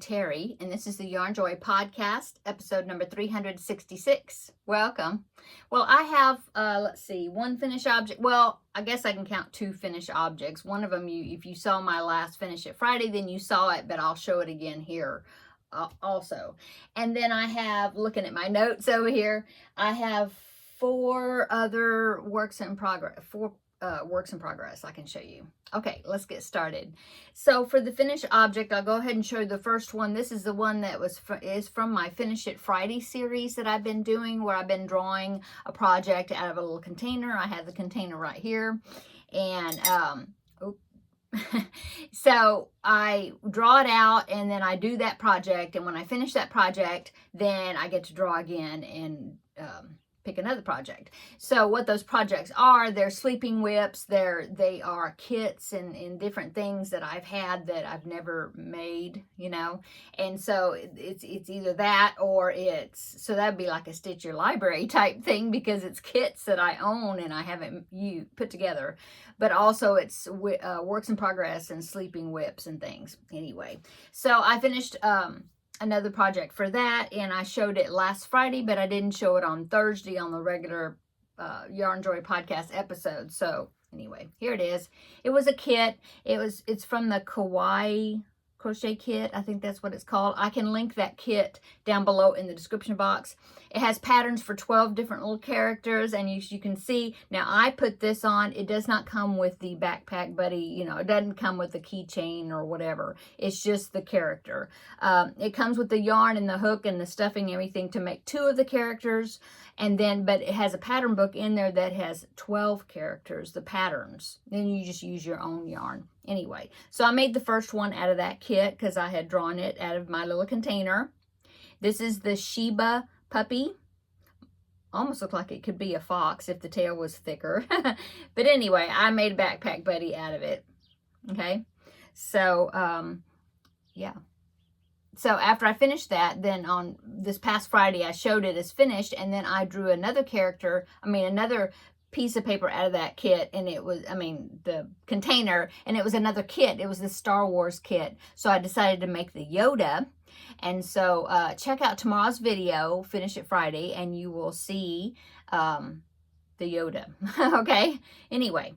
Terri, and this is the Yarnjoy podcast, episode number 366. Welcome. Well, I have, let's see, one finished object. Well, I guess I can count two finished objects. One of them, if you saw my last Finish It Friday, then you saw it, but I'll show it again here also. And then I have, looking at my notes over here, I have four other works in progress, I can show you. Okay, let's get started. So for the finished object, I'll go ahead and show you the first one. This is the one that is from my Finish It Friday series that I've been doing, where I've been drawing a project out of a little container. I have the container right here. And so I draw it out and then I do that project. And when I finish that project, then I get to draw again and pick another project. So what those projects are, they're sleeping whips, they are kits and different things that I've had that I've never made, you know. And so it's either that or so that'd be like a Stitch Your Library type thing, because it's kits that I own and I haven't put together. But also it's works in progress and sleeping whips and things. Anyway, so I finished another project for that, and I showed it last Friday, but I didn't show it on Thursday on the regular Yarnjoy podcast episode. So anyway, here it is. It was a kit. It's from the Kawaii crochet kit. I think that's what it's called. I can link that kit down below in the description box. It has patterns for 12 different little characters, and you can see, now I put this on. It does not come with the backpack buddy, you know, it doesn't come with the keychain or whatever. It's just the character. It comes with the yarn and the hook and the stuffing, everything to make 2 of the characters, and then, but it has a pattern book in there that has 12 characters, the patterns. Then you just use your own yarn. Anyway, so I made the first one out of that kit because I had drawn it out of my little container. This is the Shiba puppy. Almost looked like it could be a fox if the tail was thicker. But anyway, I made a backpack buddy out of it. Okay, so yeah. So after I finished that, then on this past Friday, I showed it as finished, and then I drew another character, another piece of paper out of that kit, and it was, the container, and it was another kit. It was the Star Wars kit. So I decided to make the Yoda. And so check out tomorrow's video, Finish It Friday, and you will see the Yoda. Okay? Anyway,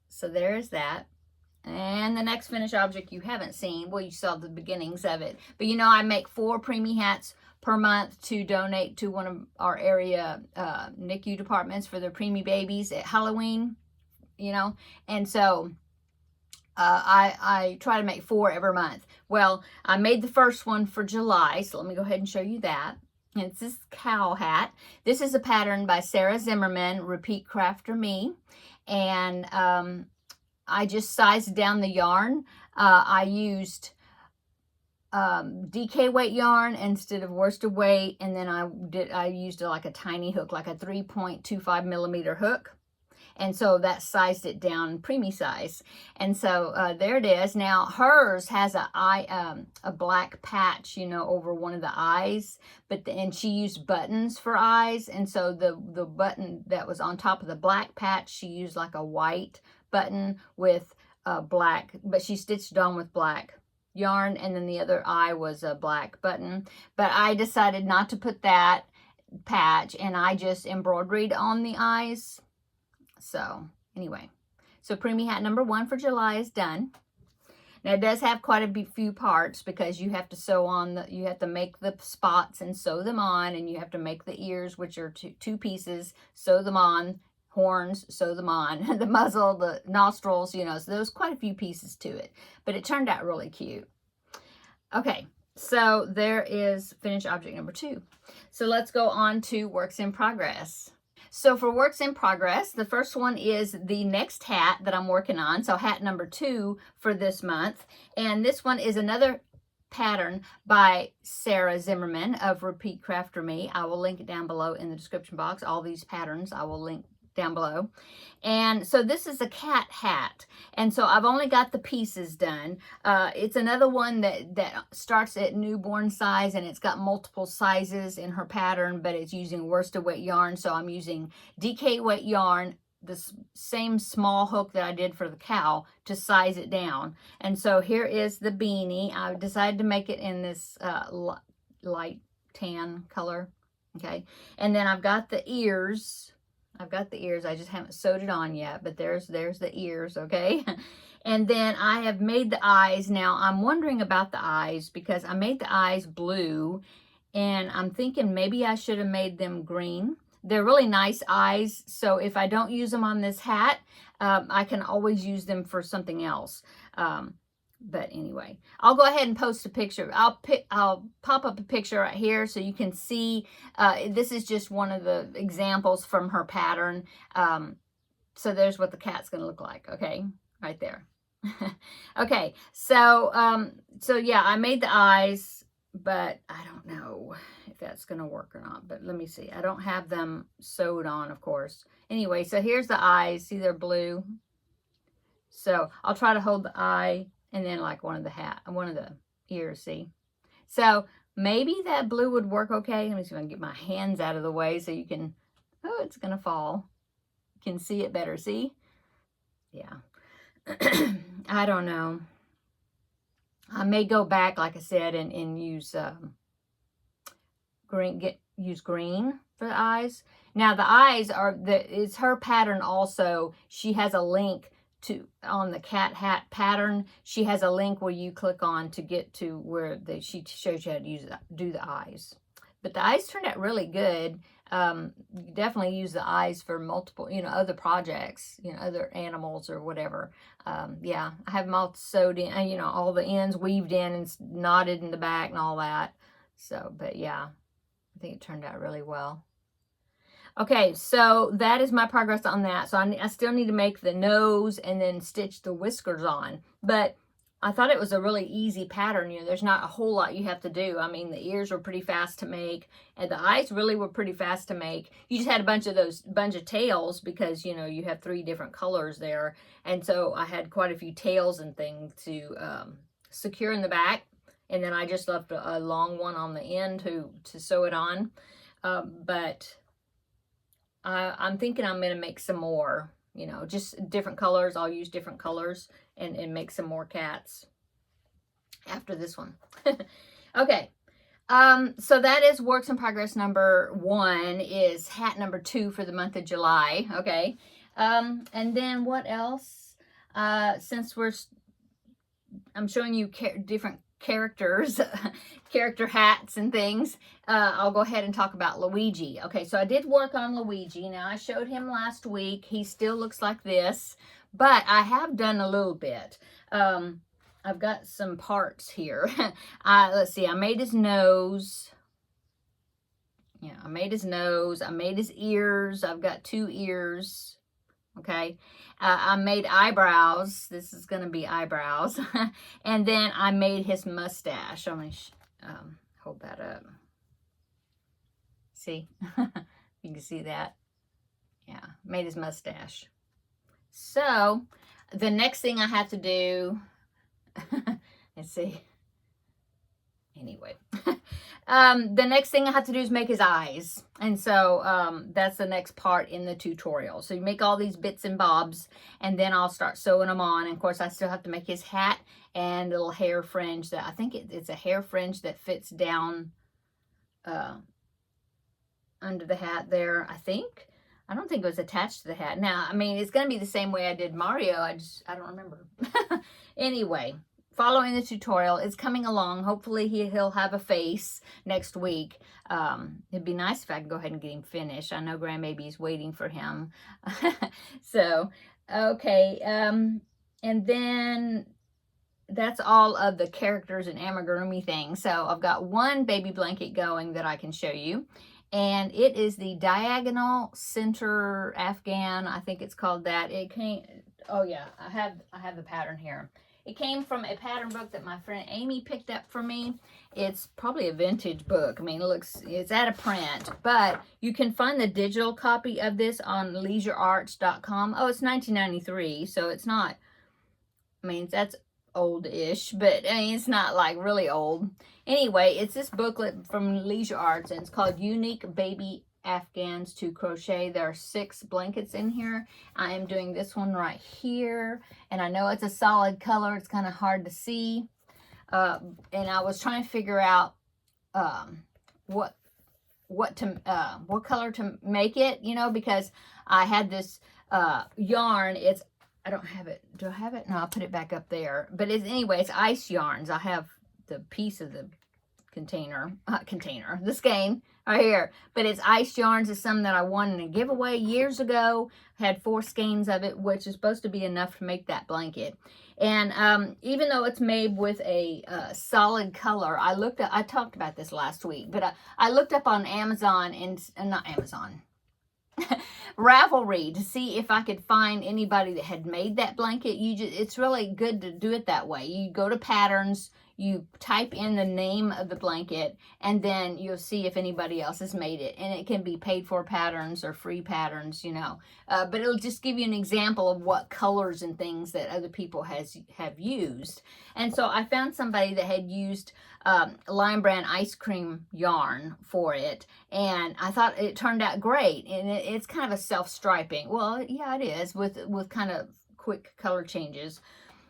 so there's that. And the next finished object you haven't seen, well, you saw the beginnings of it. But you know, I make 4 preemie hats per month to donate to one of our area NICU departments for their preemie babies at Halloween, you know. And so I try to make 4 every month. Well, I made the first one for July, so let me go ahead and show you that. And it's this cow hat. This is a pattern by Sarah Zimmerman, Repeat Crafter Me. And I just sized down the yarn. I used DK weight yarn instead of worsted weight, and then I used like a tiny hook, like a 3.25 millimeter hook, and so that sized it down preemie size. And so there it is. Now hers has a black patch, you know, over one of the eyes, and she used buttons for eyes, and so the button that was on top of the black patch, she used like a white button with black, but she stitched it on with black yarn, and then the other eye was a black button. But I decided not to put that patch, and I just embroidered on the eyes. So anyway, so preemie hat number 1 for July is done. Now it does have quite a few parts, because you have to sew on you have to make the spots and sew them on, and you have to make the ears, which are two pieces, sew them on, horns, sew them on, the muzzle, the nostrils, you know, so there's quite a few pieces to it, but it turned out really cute. Okay, so there is finished object number 2. So let's go on to works in progress. So for works in progress, the first one is the next hat that I'm working on, so hat number 2 for this month, and this one is another pattern by Sarah Zimmerman of Repeat Crafter Me. I will link it down below in the description box. All these patterns I will link down below. And so this is a cat hat, and so I've only got the pieces done. It's another one that starts at newborn size, and it's got multiple sizes in her pattern, but it's using worsted weight yarn. So I'm using DK weight yarn this same small hook that I did for the cow to size it down. And so here is the beanie. I decided to make it in this light tan color. Okay. And then I've got the ears. I just haven't sewed it on yet, but there's the ears. Okay. And then I have made the eyes. Now I'm wondering about the eyes because I made the eyes blue, and I'm thinking maybe I should have made them green. They're really nice eyes, so if I don't use them on this hat, I can always use them for something else. But anyway, I'll go ahead and post a picture. I'll pop up a picture right here so you can see. This is just one of the examples from her pattern. So there's what the cat's going to look like, okay? Right there. Okay, so yeah, I made the eyes, but I don't know if that's going to work or not. But let me see. I don't have them sewed on, of course. Anyway, so here's the eyes. See, they're blue. So I'll try to hold the eye and then like one of the ears, see? So maybe that blue would work okay. Let me see if I can get my hands out of the way so you can, oh, it's going to fall. You can see it better, see? Yeah. I don't know. I may go back, like I said, and use use green for the eyes. Now the eyes it's her pattern also. She has a link on the cat hat pattern. She has a link where you click on to get to where she shows you how to do the eyes. But the eyes turned out really good. You definitely use the eyes for multiple, other projects, other animals or whatever. Yeah, I have them all sewed in, all the ends weaved in and knotted in the back and all that. So, but yeah, I think it turned out really well. Okay, so that is my progress on that. So I still need to make the nose and then stitch the whiskers on. But I thought it was a really easy pattern. There's not a whole lot you have to do. I mean, the ears were pretty fast to make, and the eyes really were pretty fast to make. You just had a bunch of tails because, you have 3 different colors there. And so I had quite a few tails and things to secure in the back. And then I just left a long one on the end to sew it on. But I'm thinking I'm going to make some more, just different colors. I'll use different colors and make some more cats after this one. Okay. So that is works in progress number 1 is hat number 2 for the month of July. Okay. And then what else? Since I'm showing you different characters, character hats and things, I'll go ahead and talk about Luigi. Okay, so I did work on Luigi. Now, I showed him last week. He still looks like this, but I have done a little bit. I've got some parts here. Let's see, I made his nose. Yeah, I made his nose. I made his ears. I've got 2 ears. Okay, I made eyebrows. This is going to be eyebrows. And then I made his mustache. I'm going to hold that up. See? You can see that. Yeah, made his mustache. So, the next thing I have to do, let's see. Anyway, the next thing I have to do is make his eyes. And so that's the next part in the tutorial. So you make all these bits and bobs, and then I'll start sewing them on. And of course, I still have to make his hat and little hair fringe that I think it's a hair fringe that fits down under the hat there, I think. I don't think it was attached to the hat. Now, I mean, it's going to be the same way I did Mario. I don't remember. Anyway, following the tutorial, it's coming along. Hopefully he'll have a face next week. It'd be nice if I could go ahead and get him finished. I know grandbaby's waiting for him. So, okay. And then that's all of the characters and amigurumi things. So I've got one baby blanket going that I can show you. And it is the Diagonal Center Afghan. I think it's called that. It came, oh yeah, I have the pattern here. It came from a pattern book that my friend Amy picked up for me. It's probably a vintage book. I mean, it's out of print, but you can find the digital copy of this on leisurearts.com. Oh, it's 1993, so it's not, I mean, that's old-ish, but I mean, it's not like really old. Anyway, it's this booklet from Leisure Arts, and it's called Unique Baby Afghans to crochet. There are 6 blankets in here. I am doing this one right here, and I know it's a solid color. It's kind of hard to see, and I was trying to figure out what color to make it, you know, because I had this yarn. I don't have it. Do I have it? No, I'll put it back up there. But anyway, it's ice yarns. I have the piece of the the skein right here. But it's ice yarns. It's something that I won in a giveaway years ago. I had 4 skeins of it, which is supposed to be enough to make that blanket. And even though it's made with a solid color, I talked about this last week, but I looked up on Amazon and not Amazon, Ravelry, to see if I could find anybody that had made that blanket. It's really good to do it that way. You go to patterns, you type in the name of the blanket, and then you'll see if anybody else has made it. And it can be paid for patterns or free patterns, you know. But it'll just give you an example of what colors and things that other people have used. And so I found somebody that had used Lion Brand ice cream yarn for it, and I thought it turned out great. And it's kind of a self-striping. Well, yeah, it is, with kind of quick color changes.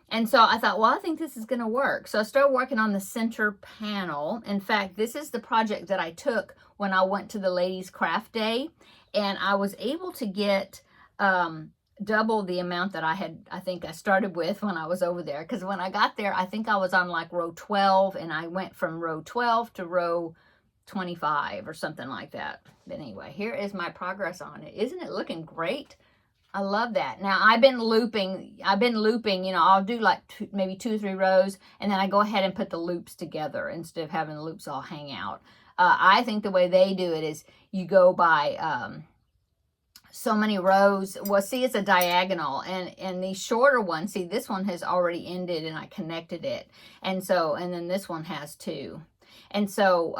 And so I thought, well, I think this is going to work. So I started working on the center panel. In fact, this is the project that I took when I went to the Ladies Craft Day. And I was able to get double the amount that I think I started with when I was over there. Because when I got there, I think I was on like row 12. And I went from row 12 to row 25 or something like that. But anyway, here is my progress on it. Isn't it looking great? I love that. Now, I've been looping, you know, I'll do like maybe 2 or 3 rows, and then I go ahead and put the loops together instead of having the loops all hang out. I think the way they do it is you go by so many rows. Well, see, it's a diagonal, and the shorter one, see, this one has already ended, and I connected it. And then this one has 2. And so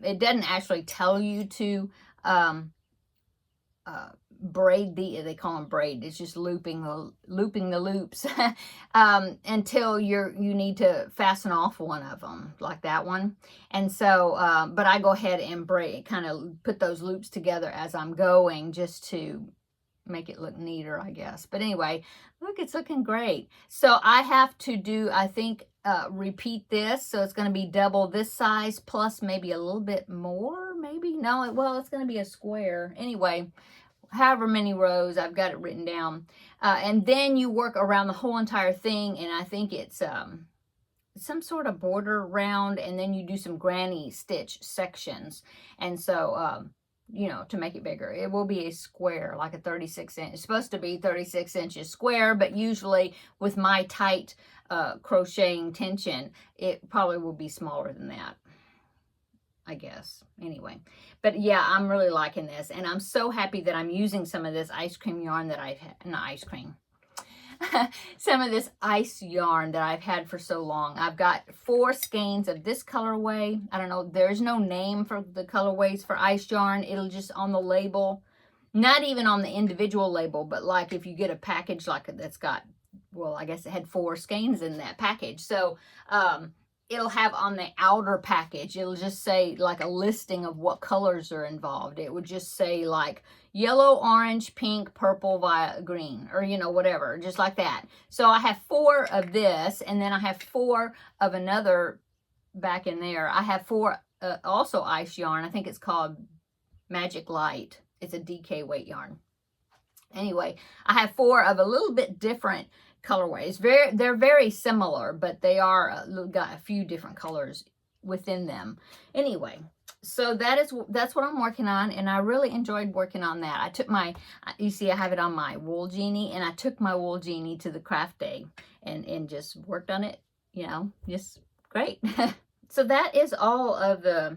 it doesn't actually tell you to braid they call them braid. It's just looping the loops until you need to fasten off one of them, like that one. And so but I go ahead and kind of put those loops together as I'm going, just to make it look neater, I guess. But anyway, look, it's looking great. So I have to do, I think, repeat this. So it's going to be double this size plus maybe a little bit more, maybe. No, well, it's going to be a square anyway. However many rows, I've got it written down. And then you work around the whole entire thing, and I think it's some sort of border round, and then you do some granny stitch sections. And so, you know, to make it bigger, it will be a square, like a 36 inch. It's supposed to be 36 inches square, but usually with my tight crocheting tension, it probably will be smaller than that, I guess. Anyway, but yeah, I'm really liking this, and I'm so happy that I'm using some of this ice cream yarn that I've had, not ice cream, some of this ice yarn that I've had for so long. I've got 4 skeins of this colorway. I don't know, there's no name for the colorways for ice yarn. It'll just on the label, not even on the individual label, but like if you get a package like that's got, well, I guess it had 4 skeins in that package. So, it'll have on the outer package, it'll just say like a listing of what colors are involved. It would just say like yellow, orange, pink, purple, violet, green, or, you know, whatever, just like that. So I have 4 of this, and then I have 4 of another back in there. I have 4 also ice yarn. I think it's called Magic Light. It's a DK weight yarn. Anyway, I have 4 of a little bit different colorways. They're very similar, but they are got a few different colors within them. Anyway, so that's what I'm working on, and I really enjoyed working on that. I took you see I have it on my wool genie, and I took my wool genie to the craft day and just worked on it, you know, just great. So that is all of the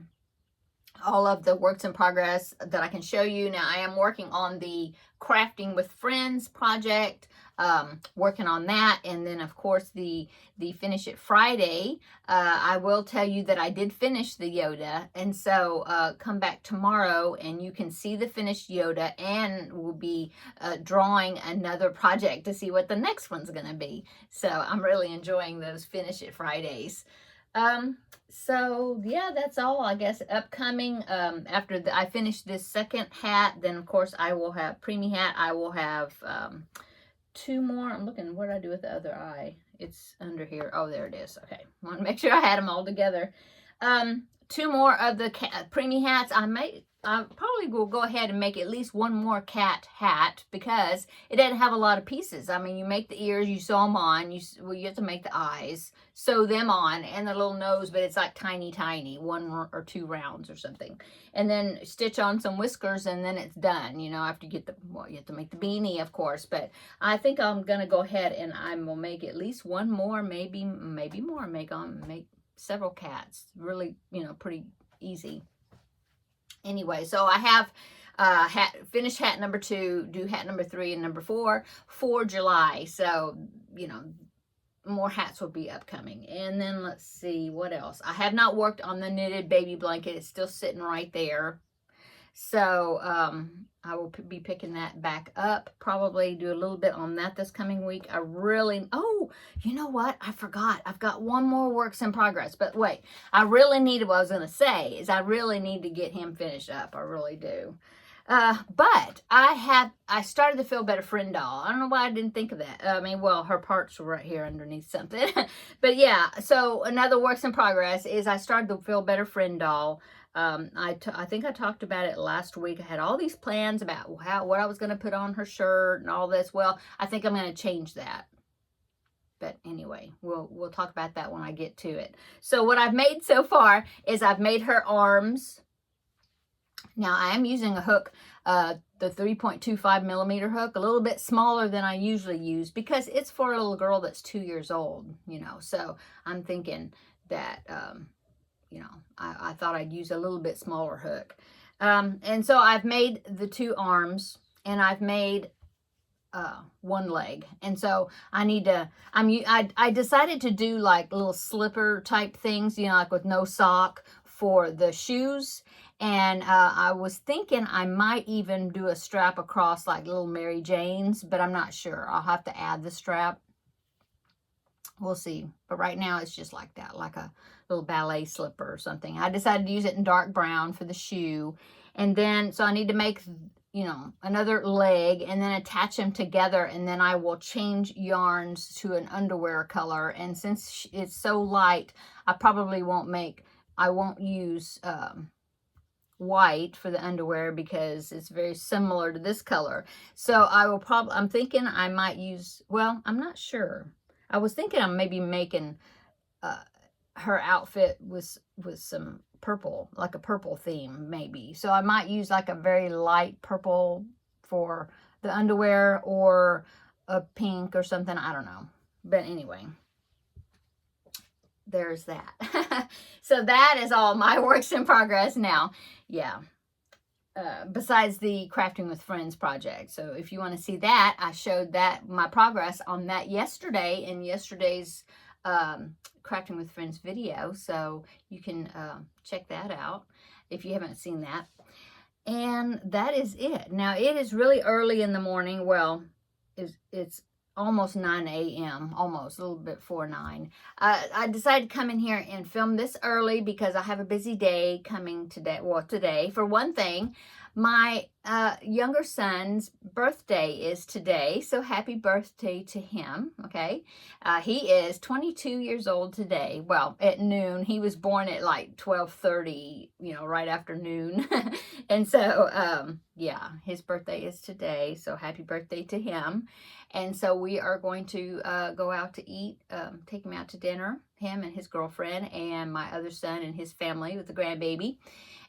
works in progress that I can show you. Now I am working on the Crafting with Friends project, working on that, and then of course the Finish It Friday. I will tell you that I did finish the Yoda, and so come back tomorrow and you can see the finished Yoda, and we'll be drawing another project to see what the next one's going to be. So I'm really enjoying those Finish It Fridays. So yeah, that's all, I guess, upcoming. After I finish this second hat, then of course I will have preemie hat. I will have, two more. I'm looking, what did I do with the other eye? It's under here. Oh, there it is. Okay. I want to make sure I had them all together. Two more of the preemie hats. I probably will go ahead and make at least one more cat hat because it doesn't have a lot of pieces. I mean, you make the ears, you sew them on. You have to make the eyes, sew them on, and the little nose, but it's like tiny, tiny, 1 or 2 rounds or something. And then stitch on some whiskers, and then it's done. You know, after you get the, well, you have to make the beanie, of course. But I think I'm gonna go ahead and I will make at least one more, maybe more. Make several cats. Really, you know, pretty easy. Anyway, so I have finished hat number 2, do hat number 3 and number 4 for July. So, you know, more hats will be upcoming. And then let's see what else. I have not worked on the knitted baby blanket. It's still sitting right there. So I will be picking that back up. Probably do a little bit on that this coming week. Oh, you know what? I forgot. I've got one more works in progress. But wait, what I was going to say is I really need to get him finished up. I really do. But I started the Feel Better Friend doll. I don't know why I didn't think of that. I mean, well, her parts were right here underneath something. But yeah, so another works in progress is I started the Feel Better Friend doll. I think I talked about it last week. I had all these plans about what I was going to put on her shirt and all this. Well, I think I'm going to change that. But anyway, we'll talk about that when I get to it. So what I've made so far is I've made her arms. Now I am using a hook, the 3.25 millimeter hook, a little bit smaller than I usually use because it's for a little girl that's 2 years old, you know. So I'm thinking that, you know, I thought I'd use a little bit smaller hook. And so I've made the 2 arms and I've made one leg. And so I decided to do like little slipper type things, you know, like with no sock for the shoes. And I was thinking I might even do a strap across like little Mary Jane's, but I'm not sure. I'll have to add the strap. We'll see. But right now it's just like that, like a little ballet slipper or something. I decided to use it in dark brown for the shoe. And then, so I need to make, you know, another leg and then attach them together. And then I will change yarns to an underwear color. And since it's so light, I probably I won't use white for the underwear because it's very similar to this color. So I'm thinking I might use, well, I'm not sure. I was thinking I'm maybe making her outfit with some purple, like a purple theme maybe. So I might use like a very light purple for the underwear or a pink or something. I don't know. But anyway, there's that. So that is all my works in progress now. Yeah. Besides the Crafting with Friends project. So if you want to see that, I showed that my progress on that yesterday in yesterday's Crafting with Friends video. So you can check that out if you haven't seen that. And that is it. Now it is really early in the morning. Well, it's almost 9 a.m. almost a little bit before 9. I decided to come in here and film this early because I have a busy day coming today. Well, today, for one thing, my younger son's birthday is today, so happy birthday to him. Okay, he is 22 years old today. Well, at noon. He was born at like 12:30, you know, right after noon. And so yeah, his birthday is today, so happy birthday to him. And so we are going to go out to eat, take him out to dinner, him and his girlfriend and my other son and his family with the grandbaby.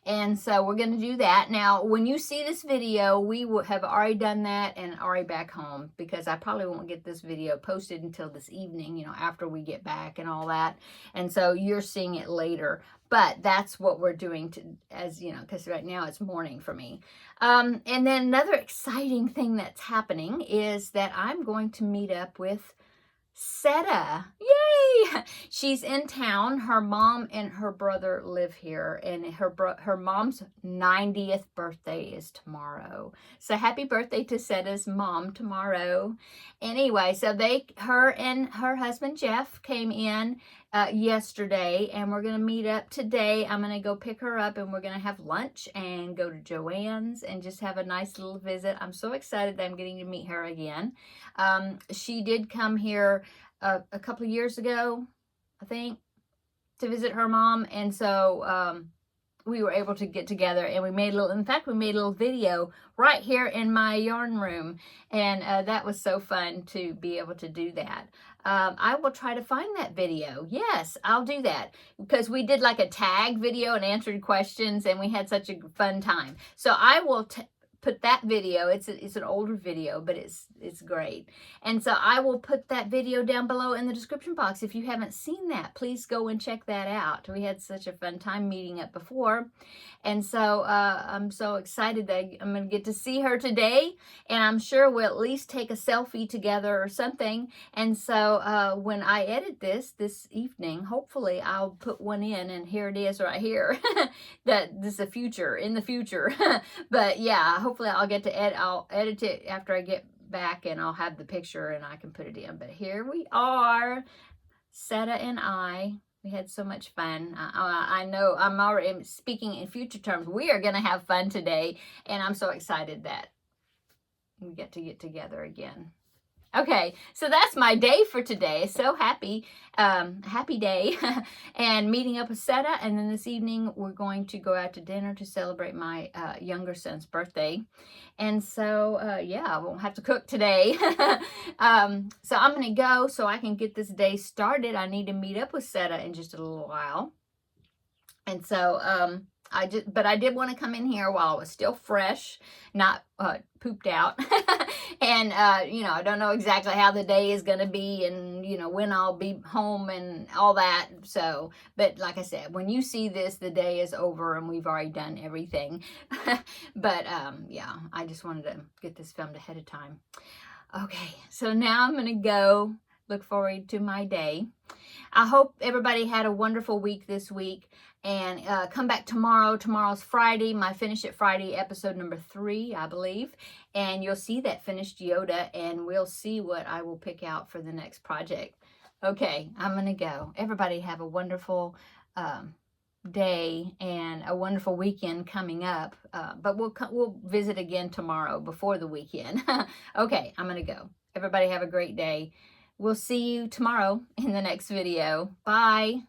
And so we're going to do that. Now, when you see this video, we will have already done that and already back home because I probably won't get this video posted until this evening, you know, after we get back and all that. And so you're seeing it later. But that's what we're doing as you know, because right now it's morning for me. And then another exciting thing that's happening is that I'm going to meet up with Seta. Yay! She's in town. Her mom and her brother live here, and her mom's 90th birthday is tomorrow. So happy birthday to Seta's mom tomorrow. Anyway, so her and her husband Jeff came in yesterday, and we're going to meet up today. I'm going to go pick her up, and we're going to have lunch and go to Joann's and just have a nice little visit. I'm so excited that I'm getting to meet her again. She did come here a couple of years ago, I think, to visit her mom, and so we were able to get together, and we made a little, in fact, we made a little video right here in my yarn room, and that was so fun to be able to do that. I will try to find that video. Yes, I'll do that, because we did like a tag video and answered questions, and we had such a fun time. So I will put that video. It's an older video, but it's great. And so I will put that video down below in the description box. If you haven't seen that, please go and check that out. We had such a fun time meeting up before. And so I'm so excited that I'm going to get to see her today. And I'm sure we'll at least take a selfie together or something. And so when I edit this evening, hopefully I'll put one in, and here it is right here. That this is in the future. But yeah, hopefully I'll get to I'll edit it after I get back, and I'll have the picture and I can put it in. But here we are, Seta and I. We had so much fun. I know I'm already speaking in future terms. We are going to have fun today, and I'm so excited that we get together again. Okay, so that's my day for today. So happy day, and meeting up with Seta. And then this evening, we're going to go out to dinner to celebrate my younger son's birthday. And so, yeah, I won't have to cook today. So I'm going to go so I can get this day started. I need to meet up with Seta in just a little while. And so, but I did want to come in here while it was still fresh, not pooped out. And, you know, I don't know exactly how the day is going to be, and, you know, when I'll be home and all that. So, but like I said, when you see this, the day is over and we've already done everything. But, yeah, I just wanted to get this filmed ahead of time. Okay, so now I'm going to go look forward to my day. I hope everybody had a wonderful week this week, and come back tomorrow. Tomorrow's Friday, my Finish It Friday, episode number 3, I believe, and you'll see that finished Yoda, and we'll see what I will pick out for the next project. Okay, I'm going to go. Everybody have a wonderful day and a wonderful weekend coming up, but we'll visit again tomorrow before the weekend. Okay, I'm going to go. Everybody have a great day. We'll see you tomorrow in the next video. Bye.